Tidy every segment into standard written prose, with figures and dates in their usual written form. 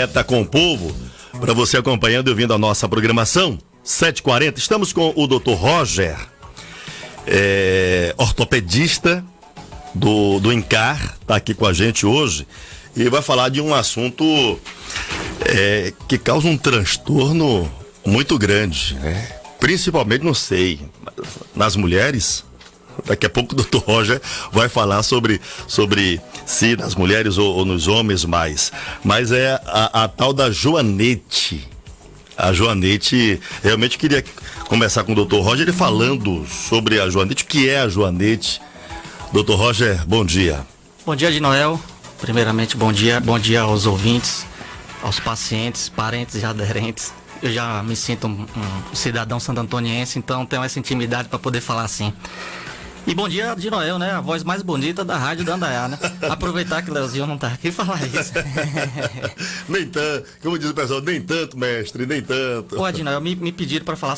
Tá com o povo, para você acompanhando e ouvindo a nossa programação, 7h40, estamos com o Dr. Roger, ortopedista do INCAR, tá aqui com a gente hoje e vai falar de um assunto que causa um transtorno muito grande, né? Principalmente, não sei, nas mulheres. Daqui a pouco o Dr. Roger vai falar sobre se nas mulheres ou nos homens mais. Mas é a tal da joanete. A joanete, realmente queria começar com o Dr. Roger ele falando sobre a joanete, o que é a joanete. Dr. Roger, bom dia. Bom dia, de Noel. Primeiramente, bom dia aos ouvintes, aos pacientes, parentes e aderentes. Eu já me sinto um cidadão santantoniense, então tenho essa intimidade para poder falar assim. E bom dia, de Noel, né? A voz mais bonita da rádio da Andaiá, né? Aproveitar que o Leozinho não tá aqui e falar isso. Nem tanto, como diz o pessoal, nem tanto, mestre, nem tanto. Ô, Adinael, me pediram para falar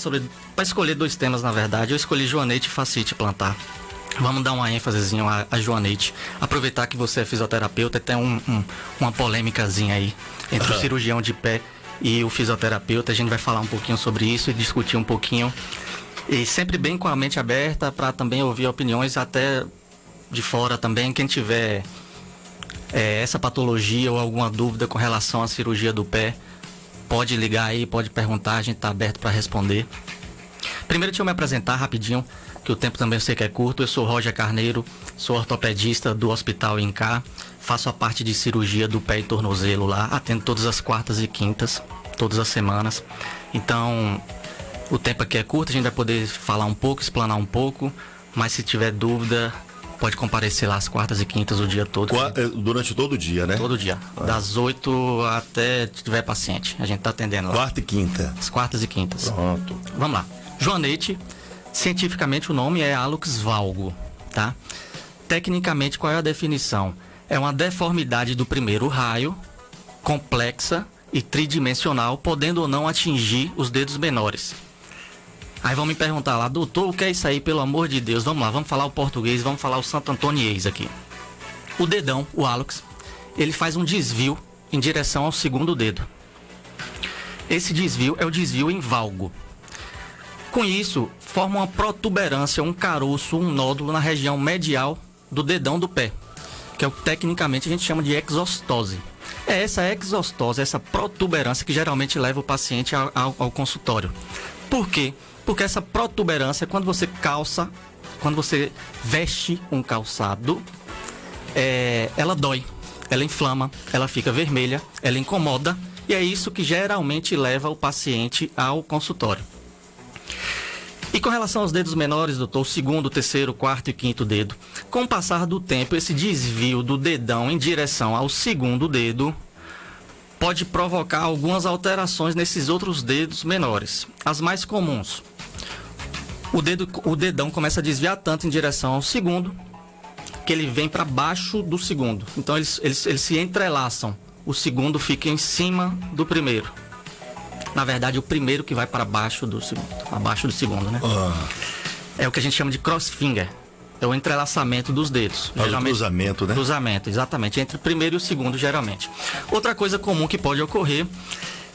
para escolher dois temas, na verdade. Eu escolhi joanete e fascite plantar. Vamos dar uma ênfasezinha à joanete. Aproveitar que você é fisioterapeuta e tem uma polêmicazinha aí entre o cirurgião de pé e o fisioterapeuta. A gente vai falar um pouquinho sobre isso e discutir um pouquinho. E sempre bem com a mente aberta para também ouvir opiniões até de fora também. Quem tiver essa patologia ou alguma dúvida com relação à cirurgia do pé, pode ligar aí, pode perguntar, a gente está aberto para responder. Primeiro, deixa eu me apresentar rapidinho, que o tempo também eu sei que é curto. Eu sou Roger Carneiro, sou ortopedista do Hospital INCAR, faço a parte de cirurgia do pé e tornozelo lá, atendo todas as quartas e quintas, todas as semanas. Então, o tempo aqui é curto, a gente vai poder falar um pouco, explanar um pouco, mas se tiver dúvida, pode comparecer lá às quartas e quintas o dia todo. Durante todo o dia, né? Todo dia, das 8 até tiver paciente, a gente tá atendendo lá. Quarta e quinta. As quartas e quintas. Pronto. Vamos lá. Joanete, cientificamente o nome é Hallux valgo, tá? Tecnicamente, qual é a definição? É uma deformidade do primeiro raio, complexa e tridimensional, podendo ou não atingir os dedos menores. Aí vão me perguntar lá, doutor, o que é isso aí, pelo amor de Deus? Vamos lá, vamos falar o português, vamos falar o santantoniês aqui. O dedão, o hallux, ele faz um desvio em direção ao segundo dedo. Esse desvio é o desvio em valgo. Com isso, forma uma protuberância, um caroço, um nódulo na região medial do dedão do pé, que é o que tecnicamente a gente chama de exostose. É essa exostose, essa protuberância que geralmente leva o paciente ao consultório. Por quê? Porque essa protuberância, quando você calça, quando você veste um calçado, ela dói, ela inflama, ela fica vermelha, ela incomoda, e é isso que geralmente leva o paciente ao consultório. E com relação aos dedos menores, doutor, o segundo, terceiro, quarto e quinto dedo, com o passar do tempo, esse desvio do dedão em direção ao segundo dedo pode provocar algumas alterações nesses outros dedos menores. As mais comuns: o dedão começa a desviar tanto em direção ao segundo que ele vem para baixo do segundo. Então eles se entrelaçam. O segundo fica em cima do primeiro. Na verdade, o primeiro que vai para baixo do segundo. Abaixo do segundo, né? É o que a gente chama de crossfinger. É o entrelaçamento dos dedos. Geralmente, cruzamento, né? Cruzamento, exatamente. Entre o primeiro e o segundo, geralmente. Outra coisa comum que pode ocorrer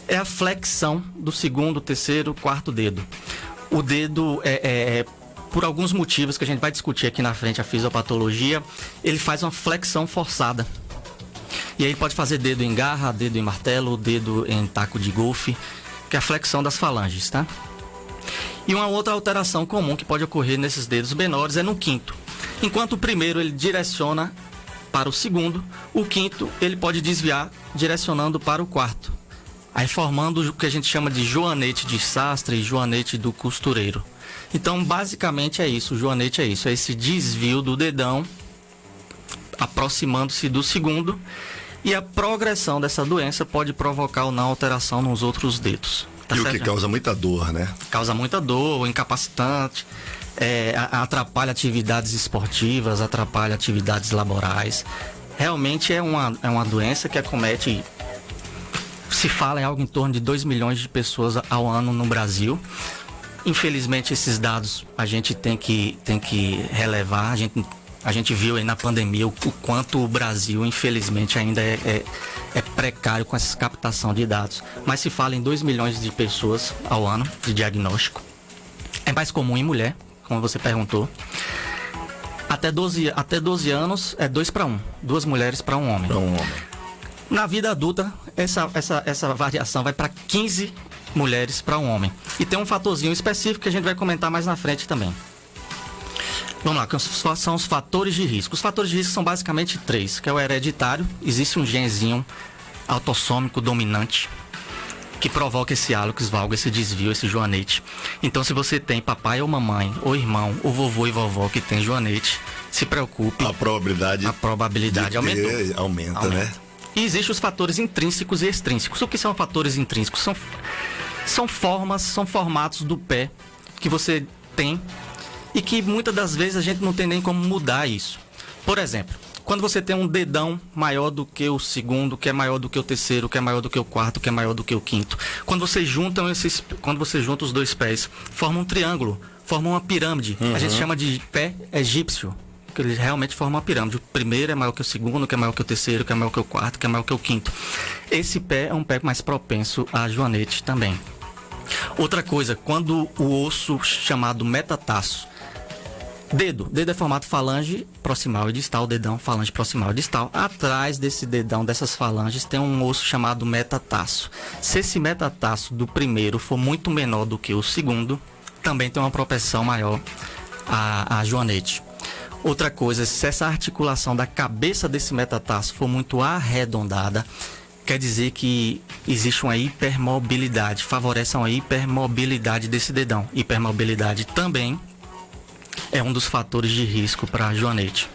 é a flexão do segundo, terceiro, quarto dedo. O dedo, por alguns motivos que a gente vai discutir aqui na frente, a fisiopatologia, ele faz uma flexão forçada. E aí pode fazer dedo em garra, dedo em martelo, dedo em taco de golfe, que é a flexão das falanges, tá? E uma outra alteração comum que pode ocorrer nesses dedos menores é no quinto. Enquanto o primeiro ele direciona para o segundo, o quinto ele pode desviar direcionando para o quarto. Aí formando o que a gente chama de joanete de sastre e joanete do costureiro. Então basicamente é isso, o joanete é isso, é esse desvio do dedão aproximando-se do segundo, e a progressão dessa doença pode provocar ou não alteração nos outros dedos. Tá e certo? O que causa muita dor, né? Causa muita dor, incapacitante, atrapalha atividades esportivas, atrapalha atividades laborais. Realmente é uma doença que acomete, se fala em algo em torno de 2 milhões de pessoas ao ano no Brasil. Infelizmente esses dados a gente tem que relevar, a gente A gente viu aí na pandemia o quanto o Brasil, infelizmente, ainda é precário com essa captação de dados. Mas se fala em 2 milhões de pessoas ao ano de diagnóstico. É mais comum em mulher, como você perguntou. Até 12 anos é 2 para 1. 2 mulheres para um homem. Na vida adulta, essa variação vai para 15 mulheres para um homem. E tem um fatorzinho específico que a gente vai comentar mais na frente também. Vamos lá, que são os fatores de risco. Os fatores de risco são basicamente 3, que é o hereditário. Existe um genzinho autossômico dominante que provoca esse hálux valgo, esse desvio, esse joanete. Então, se você tem papai ou mamãe, ou irmão, ou vovô e vovó que tem joanete, se preocupe. A probabilidade aumenta, né? E existem os fatores intrínsecos e extrínsecos. O que são fatores intrínsecos? São formatos do pé que você tem e que muitas das vezes a gente não tem nem como mudar isso. Por exemplo, quando você tem um dedão maior do que o segundo, que é maior do que o terceiro, que é maior do que o quarto, que é maior do que o quinto. Quando você junta os 2 pés, forma um triângulo, forma uma pirâmide. A gente chama de pé egípcio, que ele realmente forma uma pirâmide. O primeiro é maior que o segundo, que é maior que o terceiro, que é maior que o quarto, que é maior que o quinto. Esse pé é um pé mais propenso a joanete também. Outra coisa, quando o osso chamado metatarso, dedo é formato falange proximal e distal, dedão, falange proximal e distal. Atrás desse dedão, dessas falanges, tem um osso chamado metatarso. Se esse metatarso do primeiro for muito menor do que o segundo, também tem uma propensão maior a joanete. Outra coisa, se essa articulação da cabeça desse metatarso for muito arredondada, quer dizer que existe uma hipermobilidade, favorece uma hipermobilidade desse dedão. Hipermobilidade também é um dos fatores de risco para a joanete.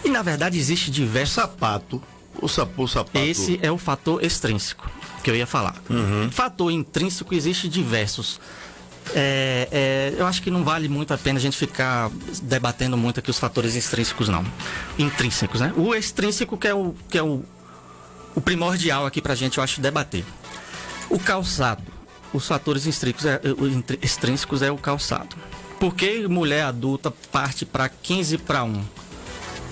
E na verdade existe diversos... O sapato. Esse é o fator extrínseco que eu ia falar. Fator intrínseco existe diversos. Eu acho que não vale muito a pena a gente ficar debatendo muito aqui os fatores extrínsecos, não. Intrínsecos, né? O extrínseco que é o primordial aqui pra gente, eu acho, debater. O calçado. Os fatores extrínsecos é o calçado. Por que mulher adulta parte para 15 para 1?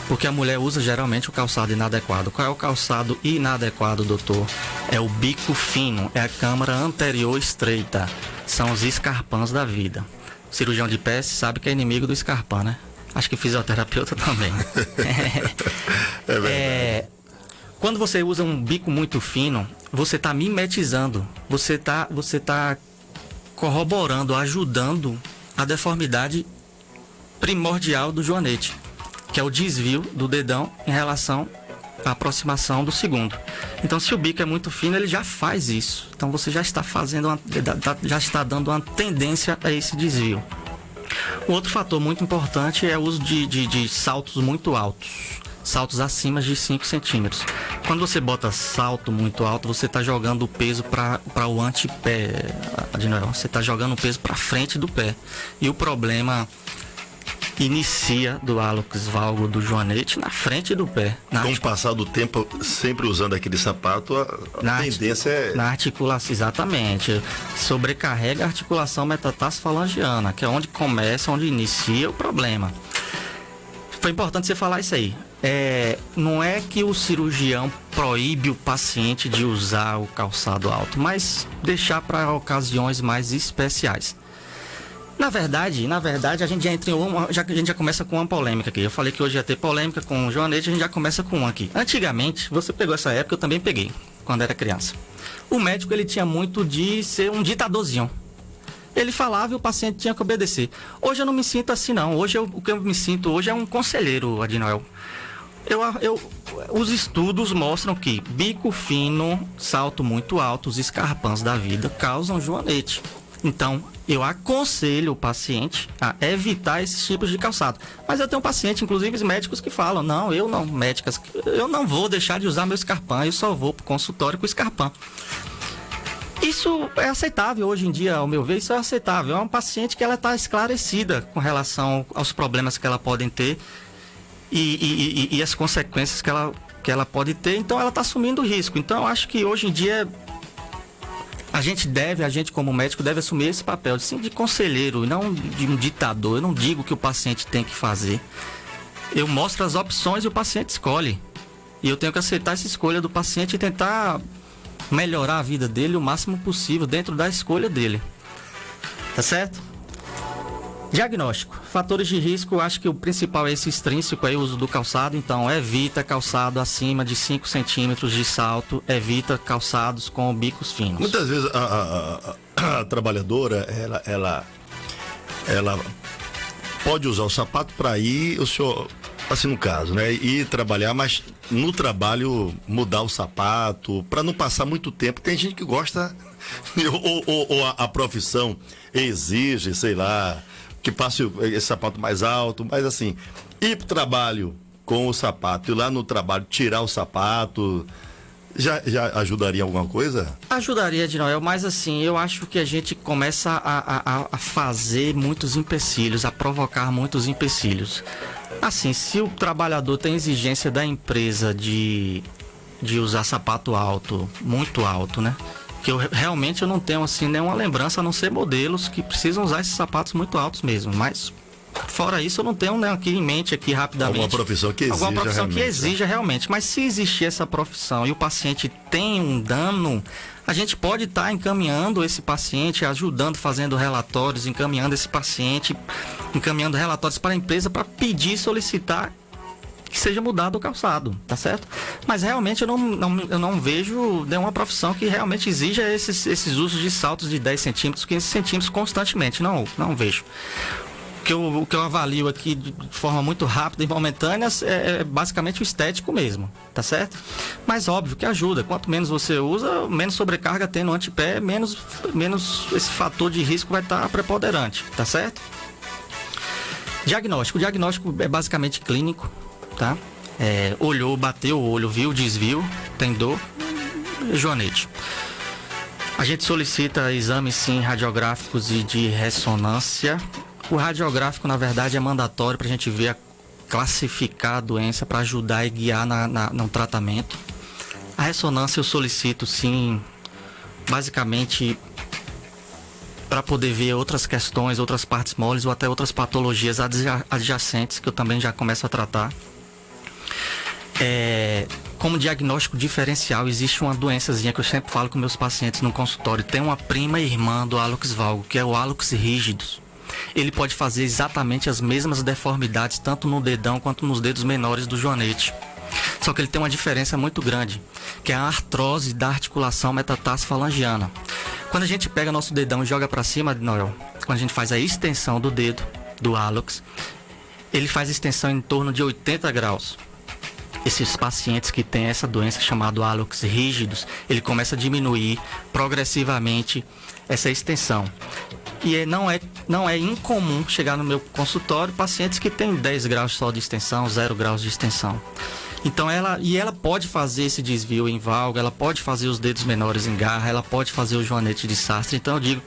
Porque a mulher usa geralmente o calçado inadequado. Qual é o calçado inadequado, doutor? É o bico fino, é a câmara anterior estreita. São os escarpãs da vida. O cirurgião de pé sabe que é inimigo do escarpão, né? Acho que fisioterapeuta também. É verdade. Quando você usa um bico muito fino, você está mimetizando. Você tá corroborando, ajudando a deformidade primordial do joanete, que é o desvio do dedão em relação à aproximação do segundo. Então, se o bico é muito fino, ele já faz isso. Então, você já está já está dando uma tendência a esse desvio. O outro fator muito importante é o uso de saltos muito altos. Saltos acima de 5 centímetros. Quando você bota salto muito alto, você está jogando o peso para o antepé. Você está jogando o peso para frente do pé. E o problema inicia do hálux valgo do joanete na frente do pé. Com o passar do tempo, sempre usando aquele sapato, a tendência é... Na articulação, exatamente. Sobrecarrega a articulação metatarso-falangiana, que é onde começa, onde inicia o problema. Foi importante você falar isso aí. Não é que o cirurgião proíbe o paciente de usar o calçado alto, mas deixar para ocasiões mais especiais. Na verdade, a gente já entra em a gente já começa com uma polêmica aqui. Eu falei que hoje ia ter polêmica com o joanete, a gente já começa com uma aqui. Antigamente, você pegou essa época, eu também peguei, quando era criança. O médico, ele tinha muito de ser um ditadorzinho. Ele falava e o paciente tinha que obedecer. Hoje eu não me sinto assim, não. O que eu me sinto hoje é um conselheiro, Adinoel. Os estudos mostram que bico fino, salto muito alto, os escarpãs da vida causam joanete. Então, eu aconselho o paciente a evitar esses tipos de calçado. Mas eu tenho paciente, inclusive médicos, que falam, médicas, eu não vou deixar de usar meu escarpão, eu só vou para o consultório com o escarpão. Isso é aceitável hoje em dia, ao meu ver, isso é aceitável. É uma paciente que ela está esclarecida com relação aos problemas que ela pode ter e as consequências que ela pode ter, então ela está assumindo o risco. Então eu acho que hoje em dia a gente como médico deve assumir esse papel de conselheiro, não de um ditador. Eu não digo que o paciente tem que fazer. Eu mostro as opções e o paciente escolhe. E eu tenho que aceitar essa escolha do paciente e tentar melhorar a vida dele o máximo possível dentro da escolha dele. Tá certo? Diagnóstico. Fatores de risco, acho que o principal é esse extrínseco aí, o uso do calçado. Então, evita calçado acima de 5 centímetros de salto, evita calçados com bicos finos. Muitas vezes a trabalhadora, ela pode usar o sapato para ir, o senhor, assim no caso, né? Ir trabalhar, mas no trabalho mudar o sapato, para não passar muito tempo. Tem gente que gosta, ou a profissão exige, sei lá, que passe esse sapato mais alto, mas assim, ir pro trabalho com o sapato e lá no trabalho tirar o sapato, já ajudaria em alguma coisa? Ajudaria, Ednoel, mas assim, eu acho que a gente começa a fazer muitos empecilhos, a provocar muitos empecilhos. Assim, se o trabalhador tem exigência da empresa de usar sapato alto, muito alto, né? Que realmente eu não tenho assim nenhuma lembrança, a não ser modelos que precisam usar esses sapatos muito altos mesmo, mas fora isso eu não tenho, né, aqui em mente aqui rapidamente. Alguma profissão que exija realmente, mas se existir essa profissão e o paciente tem um dano, a gente pode estar encaminhando esse paciente, ajudando, fazendo relatórios, encaminhando esse paciente, encaminhando relatórios para a empresa para pedir, solicitar que seja mudado o calçado, tá certo? Mas realmente eu não vejo nenhuma profissão que realmente exija esses usos de saltos de 10 centímetros, 15 centímetros constantemente. Não vejo. O que eu avalio aqui de forma muito rápida e momentânea é basicamente o estético mesmo, tá certo? Mas óbvio que ajuda. Quanto menos você usa, menos sobrecarga tem no antepé, menos esse fator de risco vai estar preponderante, tá certo? Diagnóstico. O diagnóstico é basicamente clínico, tá? Olhou, bateu o olho, viu, desvio, tem dor, joanete. A gente solicita exames, sim, radiográficos e de ressonância. O radiográfico, na verdade, é mandatório para a gente ver, classificar a doença, para ajudar e guiar no tratamento. A ressonância eu solicito, sim, basicamente para poder ver outras questões, outras partes moles ou até outras patologias adjacentes que eu também já começo a tratar. Como diagnóstico diferencial, existe uma doençazinha que eu sempre falo com meus pacientes no consultório. Tem uma prima irmã do hálux valgo, que é o hálux rígidos. Ele pode fazer exatamente as mesmas deformidades, tanto no dedão quanto nos dedos menores do joanete. Só que ele tem uma diferença muito grande, que é a artrose da articulação metatarsofalangiana. Quando a gente pega nosso dedão e joga para cima, Noel, quando a gente faz a extensão do dedo, do hálux, ele faz extensão em torno de 80 graus. Esses pacientes que têm essa doença chamada hálux rígidos, ele começa a diminuir progressivamente essa extensão. E não é incomum chegar no meu consultório pacientes que têm 10 graus só de extensão, 0 graus de extensão. Então ela pode fazer esse desvio em valgo, ela pode fazer os dedos menores em garra, ela pode fazer o joanete de Sastre. Então eu digo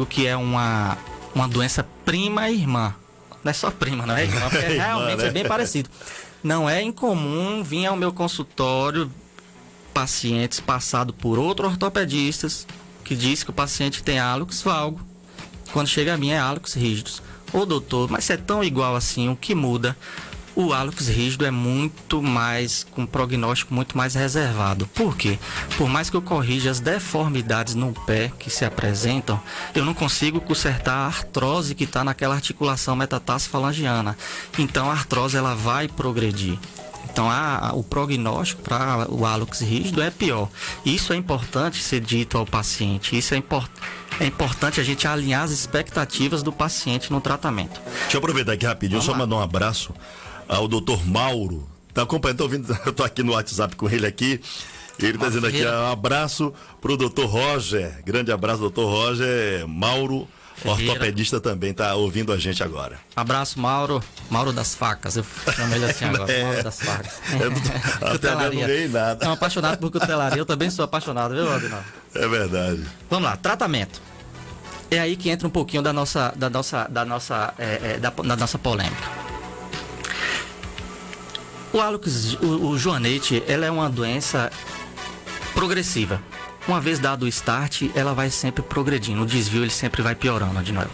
que é uma doença prima e irmã. Não é só prima, não é irmã, porque realmente é bem parecido. Não é incomum vir ao meu consultório pacientes passados por outros ortopedistas que diz que o paciente tem hálux valgo, quando chega a mim é hálux rígidos. Ô doutor, mas se é tão igual assim, o que muda? O hálux rígido é muito mais, com prognóstico muito mais reservado. Por quê? Por mais que eu corrija as deformidades no pé que se apresentam, eu não consigo consertar a artrose que está naquela articulação metatarsofalangiana. Então a artrose ela vai progredir. Então o prognóstico para o hálux rígido é pior. Isso é importante ser dito ao paciente. Isso é importante a gente alinhar as expectativas do paciente no tratamento. Deixa eu aproveitar aqui rapidinho, só mandar um abraço ao doutor Mauro. Tá acompanhando, tô ouvindo, eu tô aqui no WhatsApp com ele aqui. Ele tá dizendo aqui, um abraço pro doutor Roger. Grande abraço, doutor Roger. Mauro, ortopedista, também tá ouvindo a gente agora. Abraço, Mauro. Mauro das facas. Eu chamo ele assim agora. Mauro das facas. Até agora não ganhei nada. É um apaixonado por cutelaria. Eu também sou apaixonado, viu, Adinaldo? É verdade. Vamos lá, tratamento. É aí que entra um pouquinho da nossa polêmica. O joanete, ela é uma doença progressiva. Uma vez dado o start, ela vai sempre progredindo. O desvio, ele sempre vai piorando, Adinaldo.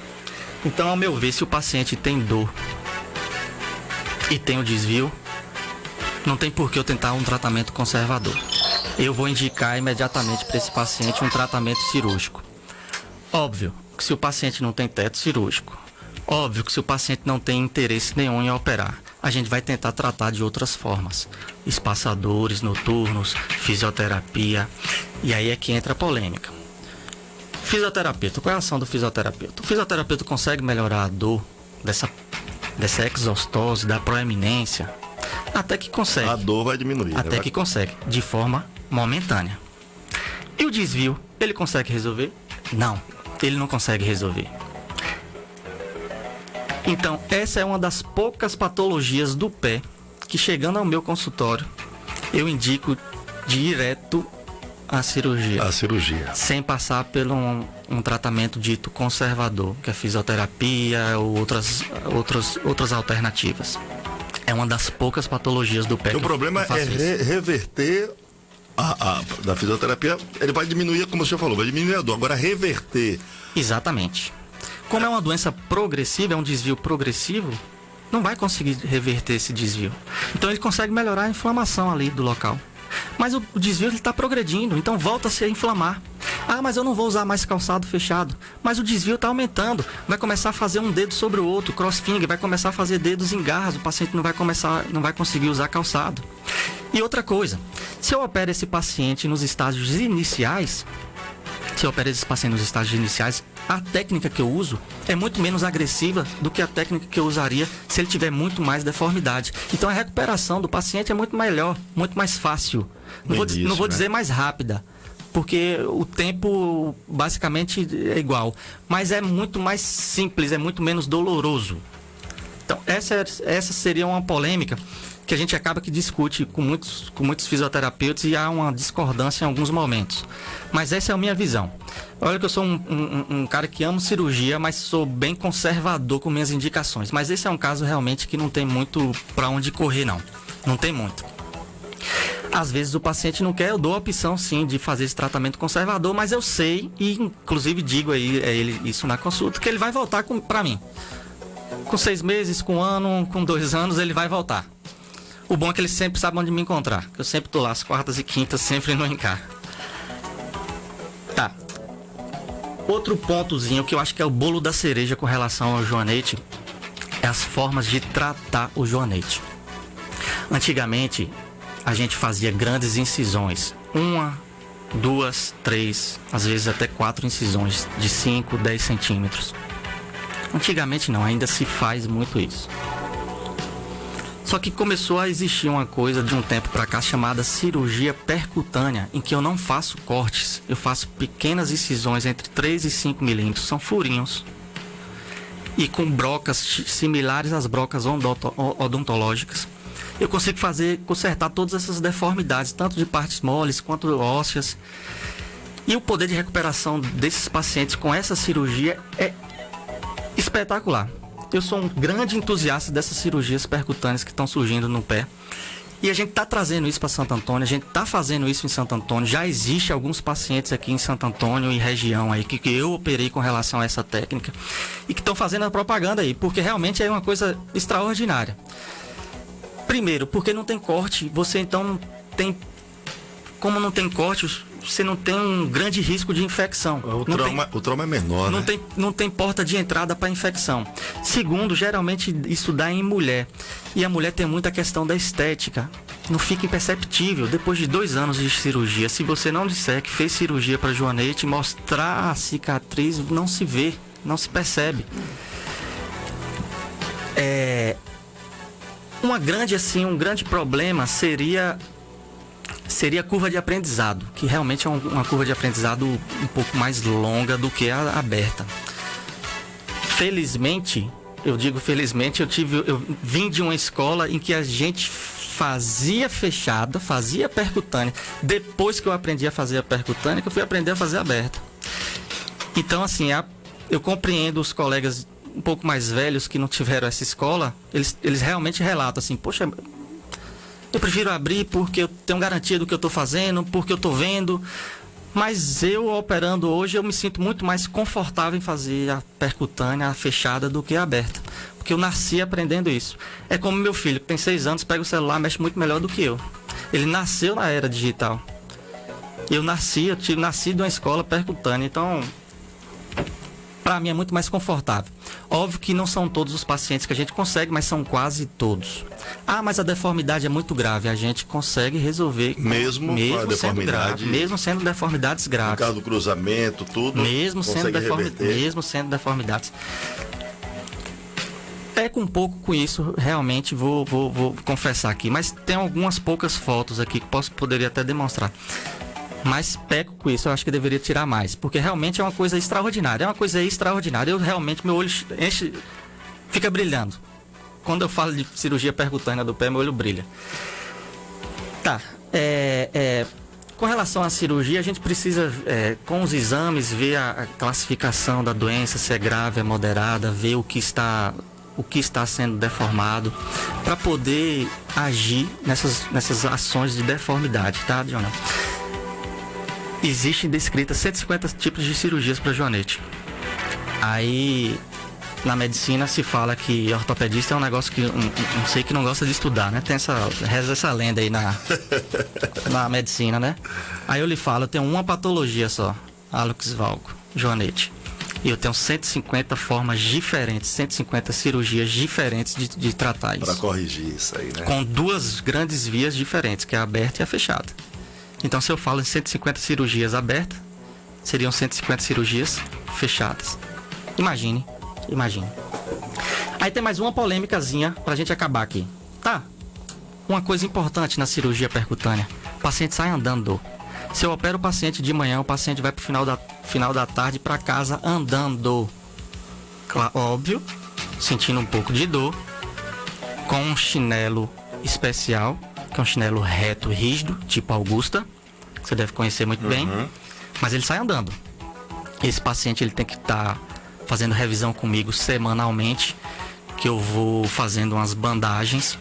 Então, ao meu ver, se o paciente tem dor, e tem o desvio, não tem por que eu tentar um tratamento conservador. Eu vou indicar imediatamente para esse paciente um tratamento cirúrgico. Óbvio que se o paciente não tem teto cirúrgico, óbvio que se o paciente não tem interesse nenhum em operar, a gente vai tentar tratar de outras formas. Espaçadores noturnos, fisioterapia, e aí é que entra a polêmica. Fisioterapeuta, qual é a ação do fisioterapeuta? O fisioterapeuta consegue melhorar a dor dessa exostose, da proeminência? Até que consegue. A dor vai diminuir. Até que consegue, de forma momentânea. E o desvio, ele consegue resolver? Não, ele não consegue resolver. Então, essa é uma das poucas patologias do pé que, chegando ao meu consultório, eu indico direto a cirurgia. A cirurgia. Sem passar por um tratamento dito conservador, que é fisioterapia ou outras alternativas. É uma das poucas patologias do pé. O problema é reverter da fisioterapia. Ele vai diminuir, como o senhor falou, vai diminuir a dor. Agora, reverter. Exatamente. Como é uma doença progressiva, é um desvio progressivo, não vai conseguir reverter esse desvio. Então ele consegue melhorar a inflamação ali do local. Mas o desvio está progredindo, então volta-se a inflamar. Ah, mas eu não vou usar mais calçado fechado. Mas o desvio está aumentando. Vai começar a fazer um dedo sobre o outro, cross finger, vai começar a fazer dedos em garras, o paciente não vai conseguir usar calçado. E outra coisa, se eu opero esse paciente nos estágios iniciais, a técnica que eu uso é muito menos agressiva do que a técnica que eu usaria se ele tiver muito mais deformidade. Então a recuperação do paciente é muito melhor, muito mais fácil. Não vou dizer mais rápida, porque o tempo basicamente é igual, mas é muito mais simples, é muito menos doloroso. Então essa seria uma polêmica que a gente acaba que discute com muitos fisioterapeutas e há uma discordância em alguns momentos. Mas essa é a minha visão. Olha que eu sou um cara que amo cirurgia, mas sou bem conservador com minhas indicações. Mas esse é um caso realmente que não tem muito para onde correr, não. Não tem muito. Às vezes o paciente não quer, eu dou a opção sim de fazer esse tratamento conservador, mas eu sei, e inclusive digo aí isso na consulta, que ele vai voltar para mim. Com 6 meses, com 1 ano, com 2 anos, ele vai voltar. O bom é que ele sempre sabe onde me encontrar. Eu sempre tô lá, às quartas e quintas, sempre no Encar. Tá. Outro pontozinho que eu acho que é o bolo da cereja com relação ao joanete é as formas de tratar o joanete. Antigamente, a gente fazia grandes incisões. 1, 2, 3, às vezes até 4 incisões de 5, 10 centímetros. Antigamente não, ainda se faz muito isso. Só que começou a existir uma coisa de um tempo para cá chamada cirurgia percutânea, em que eu não faço cortes, eu faço pequenas incisões entre 3 e 5 milímetros, são furinhos. E com brocas similares às brocas odontológicas, eu consigo consertar todas essas deformidades, tanto de partes moles quanto ósseas. E o poder de recuperação desses pacientes com essa cirurgia é espetacular. Eu sou um grande entusiasta dessas cirurgias percutâneas que estão surgindo no pé. E a gente está trazendo isso para Santo Antônio, a gente está fazendo isso em Santo Antônio. Já existe alguns pacientes aqui em Santo Antônio e região aí que eu operei com relação a essa técnica e que estão fazendo a propaganda aí, porque realmente é uma coisa extraordinária. Primeiro, porque não tem corte, você então não tem... Como não tem corte, você não tem um grande risco de infecção. O trauma é menor, não, né? Não tem porta de entrada para infecção. Segundo, geralmente isso dá em mulher. E a mulher tem muita questão da estética. Não fica imperceptível. Depois de 2 anos de cirurgia, se você não disser que fez cirurgia para joanete, mostrar a cicatriz não se vê, não se percebe. Um grande problema seria a curva de aprendizado, que realmente é uma curva de aprendizado um pouco mais longa do que a aberta. Felizmente, eu vim de uma escola em que a gente fazia fechada, fazia percutânea. Depois que eu aprendi a fazer a percutânea, que eu fui aprender a fazer a aberta. Então, assim, eu compreendo os colegas um pouco mais velhos que não tiveram essa escola, eles realmente relatam assim, poxa, eu prefiro abrir porque eu tenho garantia do que eu estou fazendo, porque eu estou vendo. Mas eu, operando hoje, eu me sinto muito mais confortável em fazer a percutânea, a fechada, do que a aberta. Porque eu nasci aprendendo isso. É como meu filho, que tem 6 anos, pega o celular, mexe muito melhor do que eu. Ele nasceu na era digital. Eu nasci de uma escola percutânea, então para mim é muito mais confortável. Óbvio que não são todos os pacientes que a gente consegue, mas são quase todos. Ah, mas a deformidade é muito grave. A gente consegue resolver mesmo com a deformidade, mesmo sendo deformidades graves. No caso do cruzamento, tudo. Mesmo sendo deformidades. Peco um pouco com isso, realmente, vou confessar aqui. Mas tem algumas poucas fotos aqui que poderia até demonstrar. Mas peco com isso, eu acho que deveria tirar mais. Porque realmente é uma coisa extraordinária. Eu realmente, meu olho fica brilhando. Quando eu falo de cirurgia percutânea do pé, meu olho brilha. Tá. Com relação à cirurgia, a gente precisa, com os exames, ver a classificação da doença, se é grave, é moderada, ver o que está sendo deformado, para poder agir nessas ações de deformidade, tá, Jonathan? Existem descritas 150 tipos de cirurgias para joanete. Aí, na medicina se fala que ortopedista é um negócio que não sei que não gosta de estudar, né? Reza essa lenda aí na medicina, né? Aí eu lhe falo, eu tenho uma patologia só, hálux valgo, joanete. E eu tenho 150 formas diferentes, 150 cirurgias diferentes de tratar isso. Para corrigir isso aí, né? Com 2 grandes vias diferentes, que é a aberta e a fechada. Então, se eu falo em 150 cirurgias abertas, seriam 150 cirurgias fechadas. Imagine. Aí tem mais uma polêmicazinha pra gente acabar aqui. Tá. Uma coisa importante na cirurgia percutânea. O paciente sai andando. Se eu opero o paciente de manhã, o paciente vai pro final da tarde para casa andando. Claro, óbvio, sentindo um pouco de dor, com um chinelo especial, que é um chinelo reto, rígido, tipo Augusta, que você deve conhecer muito bem, mas ele sai andando. Esse paciente ele tem que estar fazendo revisão comigo semanalmente, que eu vou fazendo umas bandagens,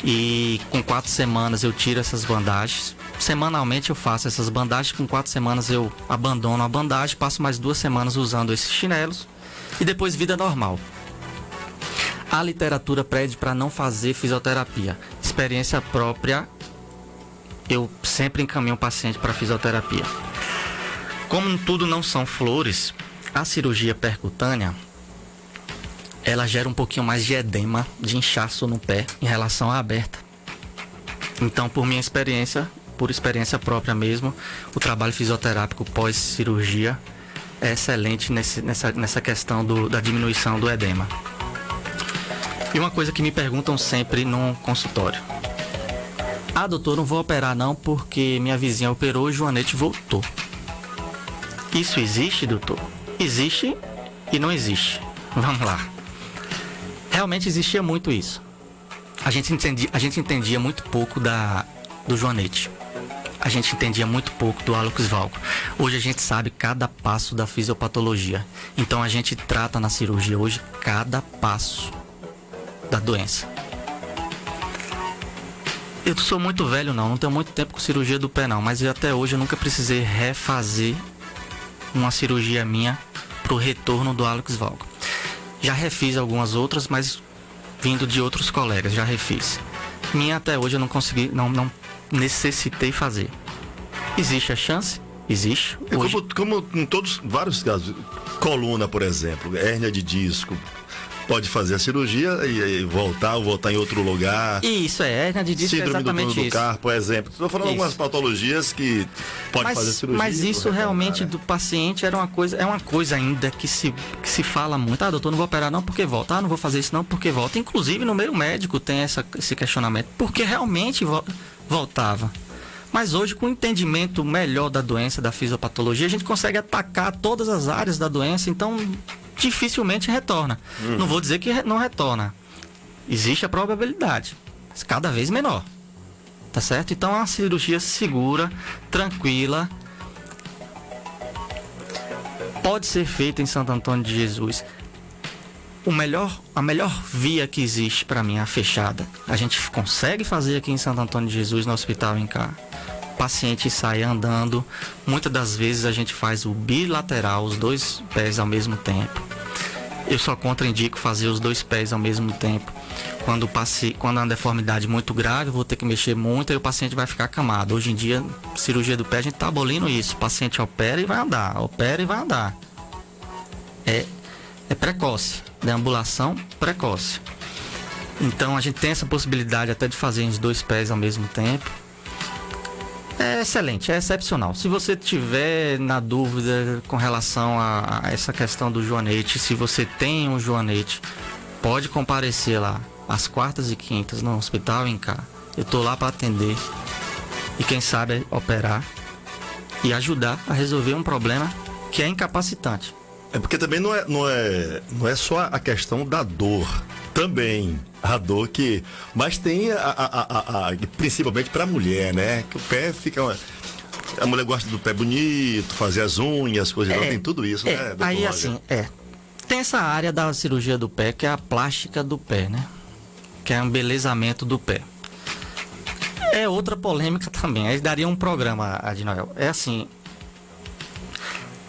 e com 4 semanas eu tiro essas bandagens. Semanalmente eu faço essas bandagens, com 4 semanas eu abandono a bandagem, passo mais 2 semanas usando esses chinelos e depois vida normal. A literatura pede para não fazer fisioterapia. Experiência própria, eu sempre encaminho o paciente para fisioterapia. Como tudo não são flores, a cirurgia percutânea, ela gera um pouquinho mais de edema, de inchaço no pé em relação à aberta. Então, por experiência própria mesmo, o trabalho fisioterápico pós-cirurgia é excelente nessa questão da diminuição do edema. E uma coisa que me perguntam sempre no consultório: ah, doutor, não vou operar não porque minha vizinha operou e o joanete voltou. Isso existe, doutor? Existe e não existe. Vamos lá. Realmente existia muito isso. A gente entendia muito pouco do joanete. A gente entendia muito pouco do hálux valgo. Hoje a gente sabe cada passo da fisiopatologia. Então a gente trata na cirurgia hoje cada passo da doença. Eu sou muito velho não tenho muito tempo com cirurgia do pé não, mas até hoje eu nunca precisei refazer uma cirurgia minha pro retorno do hálux valgo. Já refiz algumas outras, mas vindo de outros colegas, já refiz. Minha até hoje eu não consegui, não necessitei fazer. Existe a chance? Existe. Hoje... Como em vários casos, coluna, por exemplo, hérnia de disco, pode fazer a cirurgia e voltar em outro lugar. Isso, hérnia de disco, síndrome é exatamente do túnel isso. do carpo, por exemplo. Estou falando algumas patologias que pode fazer cirurgia. Mas isso realmente, né? do paciente é uma coisa ainda que se fala muito. Ah, doutor, não vou operar não porque volta. Ah, não vou fazer isso não porque volta. Inclusive no meio médico tem esse questionamento. Porque realmente voltava. Mas hoje, com o entendimento melhor da doença, da fisiopatologia, a gente consegue atacar todas as áreas da doença, então dificilmente retorna. Não vou dizer que não retorna. Existe a probabilidade, mas cada vez menor. Tá certo? Então é uma cirurgia segura, tranquila. Pode ser feita em Santo Antônio de Jesus. A melhor via que existe para mim é a fechada. A gente consegue fazer aqui em Santo Antônio de Jesus, no Hospital Incar. O paciente sai andando. Muitas das vezes a gente faz o bilateral, os 2 pés ao mesmo tempo. Eu só contraindico fazer os 2 pés ao mesmo tempo. Quando é uma deformidade muito grave, vou ter que mexer muito e o paciente vai ficar acamado. Hoje em dia, cirurgia do pé, a gente está abolindo isso. O paciente opera e vai andar, opera e vai andar. É precoce, deambulação precoce. Então a gente tem essa possibilidade até de fazer os 2 pés ao mesmo tempo. É excelente, é excepcional. Se você tiver na dúvida com relação a essa questão do joanete, se você tem um joanete, pode comparecer lá às quartas e quintas no Hospital INCAR. Eu tô lá para atender e quem sabe operar e ajudar a resolver um problema que é incapacitante. É porque também não é só a questão da dor, também a dor que, mas tem principalmente para a mulher, né? Que o pé fica, a mulher gosta do pé bonito, fazer as unhas, coisas, então tem tudo isso, né? Aí Roger? Assim, tem essa área da cirurgia do pé que é a plástica do pé, né? Que é o embelezamento do pé. É outra polêmica também, aí daria um programa, Adinoel. É assim,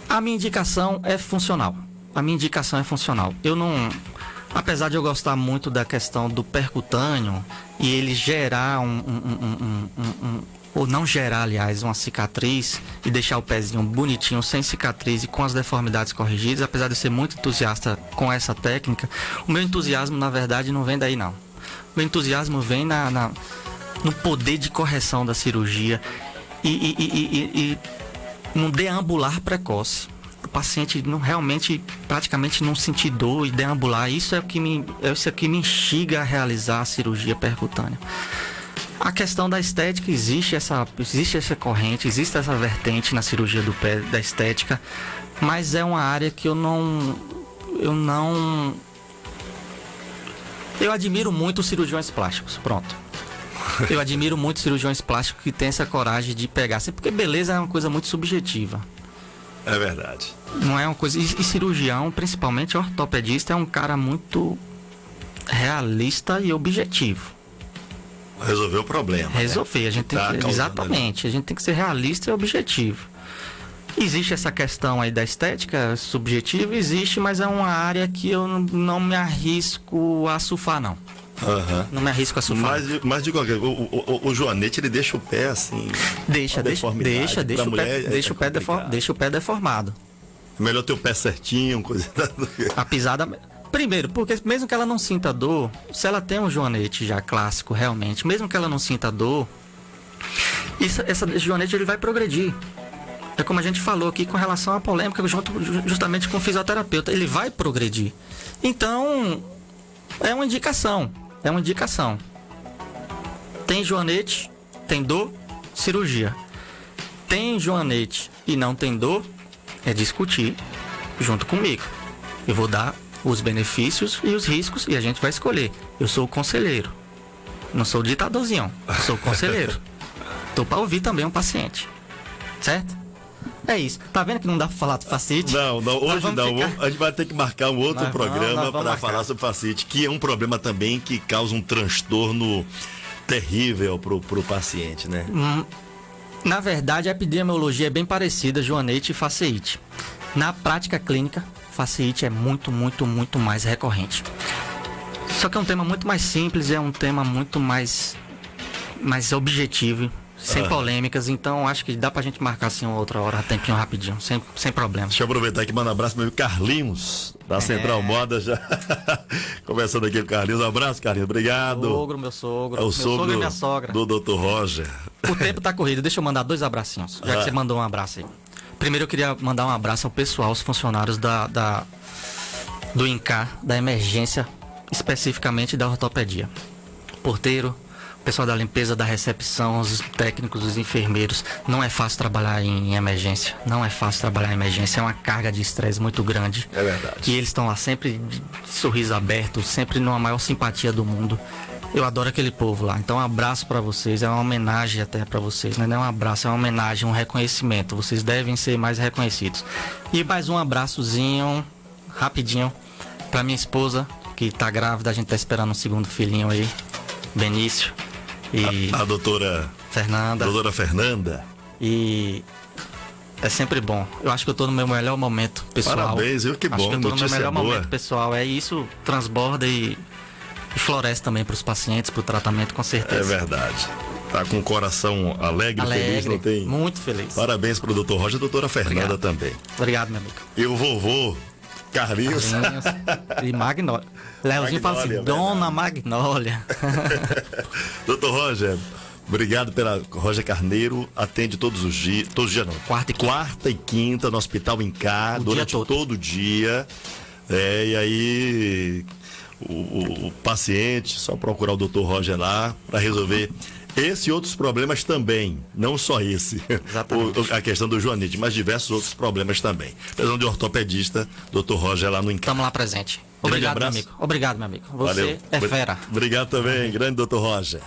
a minha indicação é funcional. Eu não... Apesar de eu gostar muito da questão do percutâneo e ele gerar ou não gerar, aliás, uma cicatriz e deixar o pezinho bonitinho, sem cicatriz e com as deformidades corrigidas, apesar de eu ser muito entusiasta com essa técnica, o meu entusiasmo, na verdade, não vem daí, não. O meu entusiasmo vem no poder de correção da cirurgia e num deambular precoce. O paciente realmente, praticamente não sentir dor e deambular. Isso é o que me instiga a realizar a cirurgia percutânea. A questão da estética, existe essa corrente, existe essa vertente na cirurgia do pé, da estética, mas é uma área que eu admiro muito os cirurgiões plásticos, pronto. Eu admiro muito os cirurgiões plásticos que têm essa coragem de pegar, assim, porque beleza é uma coisa muito subjetiva. É verdade. Não é uma coisa. E cirurgião, principalmente ortopedista, é um cara muito realista e objetivo. Resolver o problema. Resolver, né? A gente tem que, exatamente. A gente tem que ser realista e objetivo. Existe essa questão aí da estética subjetiva, existe, mas é uma área que eu não me arrisco a surfar, não. Uhum. Não me arrisco a surfar. Mas de qualquer o joanete, ele deixa o pé assim. Deixa o pé deformado. É melhor ter o pé certinho, coisa. A pisada. Primeiro, porque mesmo que ela não sinta dor, se ela tem um joanete já clássico, realmente, mesmo que ela não sinta dor, esse joanete ele vai progredir. É como a gente falou aqui com relação à polêmica justamente com o fisioterapeuta, ele vai progredir. Então, é uma indicação. Tem joanete, tem dor, cirurgia. Tem joanete e não tem dor, é discutir junto comigo. Eu vou dar os benefícios e os riscos e a gente vai escolher. Eu sou o conselheiro. Não sou o ditadorzinho, eu sou o conselheiro. Tô para ouvir também um paciente. Certo? É isso. Tá vendo que não dá pra falar do fascite? Não, hoje não. A gente vai ter que marcar um outro programa para falar sobre fascite, que é um problema também que causa um transtorno terrível pro paciente, né? Na verdade, a epidemiologia é bem parecida, joanete e fasciite. Na prática clínica, fasciite é muito, muito, muito mais recorrente. Só que é um tema muito mais simples, é um tema muito mais objetivo, sem polêmicas, então acho que dá pra gente marcar assim uma outra hora, tempinho rapidinho, sem problema. Deixa eu aproveitar aqui e mandar um abraço pro meu Carlinhos, da Central Moda, já conversando aqui com o Carlinhos. Um abraço, Carlinhos, obrigado. Meu sogro. É o meu sogro e minha sogra. Do Dr. Roger. O tempo tá corrido, deixa eu mandar 2 abracinhos, já que você mandou um abraço aí. Primeiro eu queria mandar um abraço ao pessoal, os funcionários do INCAR, da emergência, especificamente da ortopedia. Porteiro, pessoal da limpeza, da recepção, os técnicos, os enfermeiros. Não é fácil trabalhar em emergência. É uma carga de estresse muito grande. É verdade. E eles estão lá sempre de sorriso aberto, sempre numa maior simpatia do mundo. Eu adoro aquele povo lá. Então um abraço para vocês. É uma homenagem até para vocês, né? Não é um abraço, é uma homenagem, um reconhecimento. Vocês devem ser mais reconhecidos. E mais um abraçozinho, rapidinho, para minha esposa, que tá grávida. A gente tá esperando um segundo filhinho aí, Benício. E a doutora Fernanda. Doutora Fernanda. E É sempre bom. Eu acho que eu tô no meu melhor momento pessoal. Parabéns, viu? Que bom, acho que eu tô no meu notícia melhor boa. momento pessoal. É isso, transborda e floresce também para os pacientes, para o tratamento, com É certeza. verdade. Tá com o coração alegre, feliz, não tem? Muito feliz. Parabéns pro Dr. Roger e doutora Fernanda Obrigado. também. Obrigado, meu amigo. E o vovô Carlinhos. Carlinhos e Magnólia. Leozinho fala assim, Magnólia, Dona Magnólia. Dr. Roger, obrigado pela Roger Carneiro, atende todos os dias não. Quarta e quinta no Hospital Incá, durante todo o dia. E aí o paciente, só procurar o Dr. Roger lá para resolver esse e outros problemas também, não só esse. Exatamente. A questão do joanite, mas diversos outros problemas também. Precisão de ortopedista, Dr. Roger lá no Incá. Estamos lá presente. Obrigado, meu amigo. Obrigado, meu amigo. Você Valeu. é fera. Obrigado também, grande Dr. Roger.